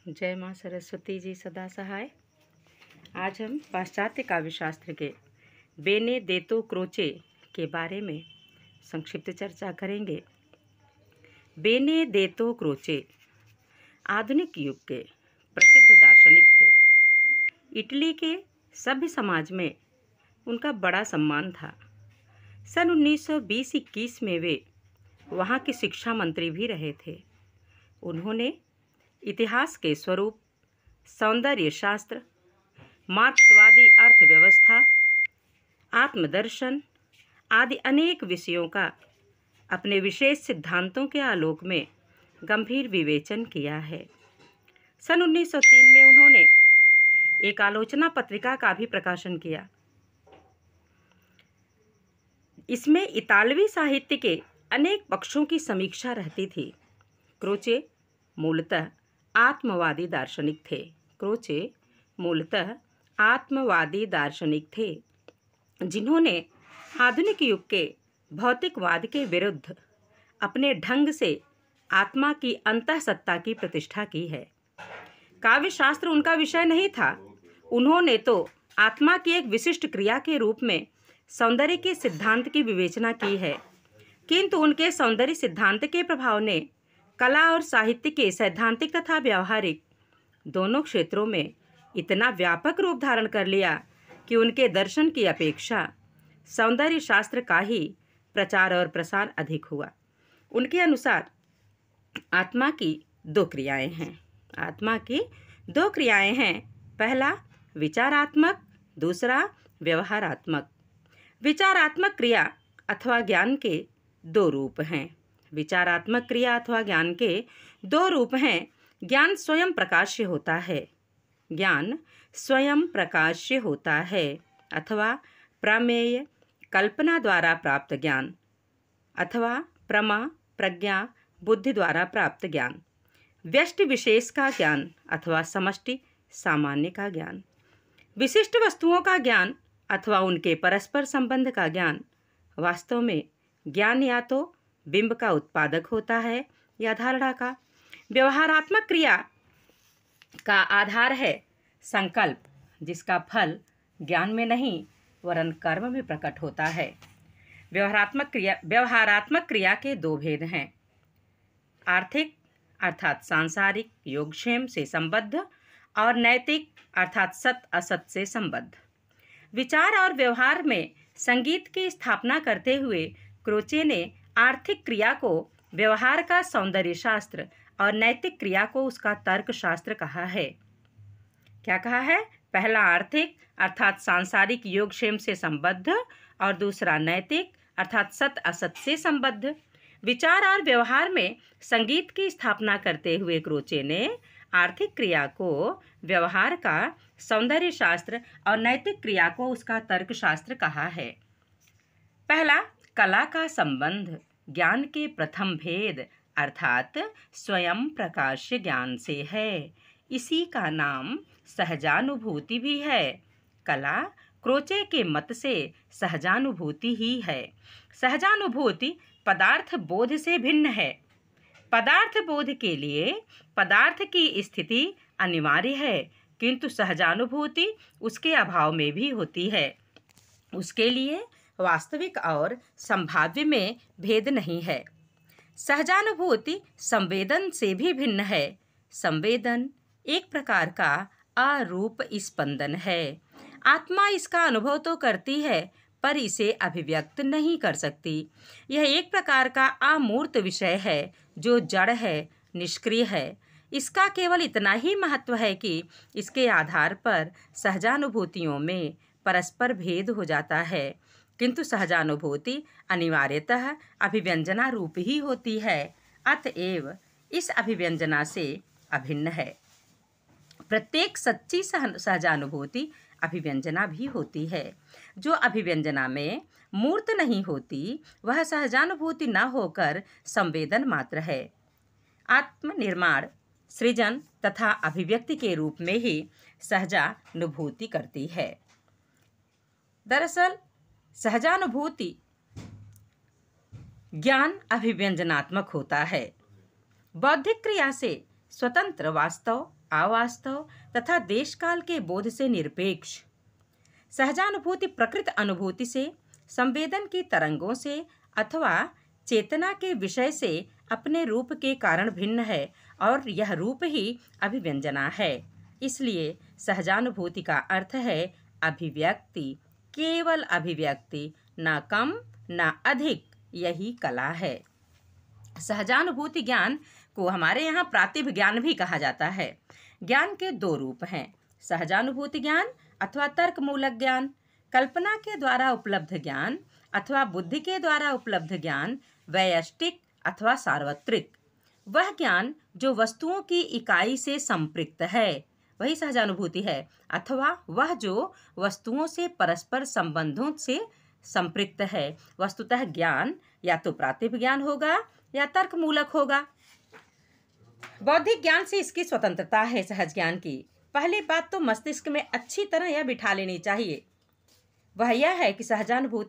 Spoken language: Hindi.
जय माँ सरस्वती जी सदा सहाय। आज हम पाश्चात्य काव्यशास्त्र के बेनेदेत्तो क्रोचे के बारे में संक्षिप्त चर्चा करेंगे। बेनेदेत्तो क्रोचे आधुनिक युग के प्रसिद्ध दार्शनिक थे। इटली के सभ्य समाज में उनका बड़ा सम्मान था। सन 1920-21 में वे वहाँ के शिक्षा मंत्री भी रहे थे। उन्होंने इतिहास के स्वरूप, सौंदर्य शास्त्र, मार्क्सवादी अर्थव्यवस्था, आत्मदर्शन आदि अनेक विषयों का अपने विशेष सिद्धांतों के आलोक में गंभीर विवेचन किया है। सन 1903 में उन्होंने एक आलोचना पत्रिका का भी प्रकाशन किया। इसमें इतालवी साहित्य के अनेक पक्षों की समीक्षा रहती थी। क्रोचे मूलतः आत्मवादी दार्शनिक थे, जिन्होंने आधुनिक युग के भौतिकवाद के विरुद्ध अपने ढंग से आत्मा की अंतःसत्ता की प्रतिष्ठा की है। काव्यशास्त्र उनका विषय नहीं था। उन्होंने तो आत्मा की एक विशिष्ट क्रिया के रूप में सौंदर्य के सिद्धांत की विवेचना की है, किंतु उनके सौंदर्य सिद्धांत के प्रभाव ने कला और साहित्य के सैद्धांतिक तथा व्यावहारिक दोनों क्षेत्रों में इतना व्यापक रूप धारण कर लिया कि उनके दर्शन की अपेक्षा सौंदर्य शास्त्र का ही प्रचार और प्रसार अधिक हुआ। उनके अनुसार आत्मा की दो क्रियाएं हैं। पहला विचारात्मक, दूसरा व्यवहारात्मक। विचारात्मक क्रिया अथवा ज्ञान के दो रूप हैं। विचारात्मक क्रिया अथवा ज्ञान के दो रूप हैं। ज्ञान स्वयं प्रकाश्य होता है अथवा प्रमेय कल्पना द्वारा प्राप्त ज्ञान, अथवा प्रमा प्रज्ञा बुद्धि द्वारा प्राप्त ज्ञान। व्यष्टि विशेष का ज्ञान अथवा समष्टि सामान्य का ज्ञान। विशिष्ट वस्तुओं का ज्ञान अथवा उनके परस्पर संबंध का ज्ञान। वास्तव में ज्ञान या तो बिंब का उत्पादक होता है या धारणा का। व्यवहारात्मक क्रिया का आधार है संकल्प, जिसका फल ज्ञान में नहीं वरन कर्म में प्रकट होता है। व्यवहारात्मक क्रिया के दो भेद हैं। आर्थिक अर्थात सांसारिक योगक्षेम से संबद्ध और नैतिक अर्थात सत असत से संबद्ध। विचार और व्यवहार में संगीत की स्थापना करते हुए क्रोचे ने आर्थिक क्रिया को व्यवहार का सौंदर्य शास्त्र और नैतिक क्रिया को उसका तर्क शास्त्र कहा है। क्या कहा है? पहला आर्थिक अर्थात सांसारिक योगक्षेम से संबद्ध और दूसरा नैतिक अर्थात सत असत से संबद्ध। विचार और व्यवहार में संगीत की स्थापना करते हुए क्रोचे ने आर्थिक क्रिया को व्यवहार का सौंदर्य शास्त्र और नैतिक क्रिया को उसका तर्क शास्त्र कहा है। पहला, कला का संबंध ज्ञान के प्रथम भेद अर्थात स्वयं प्रकाश्य ज्ञान से है। इसी का नाम सहजानुभूति भी है। कला क्रोचे के मत से सहजानुभूति ही है। सहजानुभूति पदार्थ बोध से भिन्न है। पदार्थ बोध के लिए पदार्थ की स्थिति अनिवार्य है, किंतु सहजानुभूति उसके अभाव में भी होती है। उसके लिए वास्तविक और संभाव्य में भेद नहीं है। सहजानुभूति संवेदन से भी भिन्न है। संवेदन एक प्रकार का अरूप स्पंदन है। आत्मा इसका अनुभव तो करती है पर इसे अभिव्यक्त नहीं कर सकती। यह एक प्रकार का अमूर्त विषय है जो जड़ है, निष्क्रिय है। इसका केवल इतना ही महत्व है कि इसके आधार पर सहजानुभूतियों में परस्पर भेद हो जाता है, किंतु सहजानुभूति अनिवार्यतः अभिव्यंजना रूप ही होती है, अतएव इस अभिव्यंजना से अभिन्न है। प्रत्येक सच्ची सहजानुभूति अभिव्यंजना भी होती है। जो अभिव्यंजना में मूर्त नहीं होती वह सहजानुभूति न होकर संवेदन मात्र है। आत्मनिर्माण, सृजन तथा अभिव्यक्ति के रूप में ही सहजानुभूति करती है। दरअसल सहजानुभूति ज्ञान अभिव्यंजनात्मक होता है। बौद्धिक क्रिया से स्वतंत्र वास्तव अवास्तव तथा देशकाल के बोध से निरपेक्ष। सहजानुभूति प्रकृत अनुभूति से, संवेदन की तरंगों से अथवा चेतना के विषय से अपने रूप के कारण भिन्न है और यह रूप ही अभिव्यंजना है। इसलिए सहजानुभूति का अर्थ है अभिव्यक्ति, केवल अभिव्यक्ति, ना कम ना अधिक, यही कला है। सहजानुभूति ज्ञान को हमारे यहाँ प्रातिभ ज्ञान भी कहा जाता है। ज्ञान के दो रूप हैं, सहजानुभूति ज्ञान अथवा तर्कमूलक ज्ञान। कल्पना के द्वारा उपलब्ध ज्ञान अथवा बुद्धि के द्वारा उपलब्ध ज्ञान वैयष्टिक अथवा सार्वत्रिक। वह ज्ञान जो वस्तुओं की इकाई से संपृक्त है वही सहजानुभूति है, अथवा वह जो वस्तुओं से परस्पर संबंधों से संपृक्त है। वस्तुतः ज्ञान या तो प्रातिभ ज्ञान होगा या तर्कमूलक होगा। बौद्धिक ज्ञान से इसकी स्वतंत्रता है। सहज ज्ञान की पहली बात तो मस्तिष्क में अच्छी तरह यह बिठा लेनी चाहिए, वह यह है कि सहजानुभूति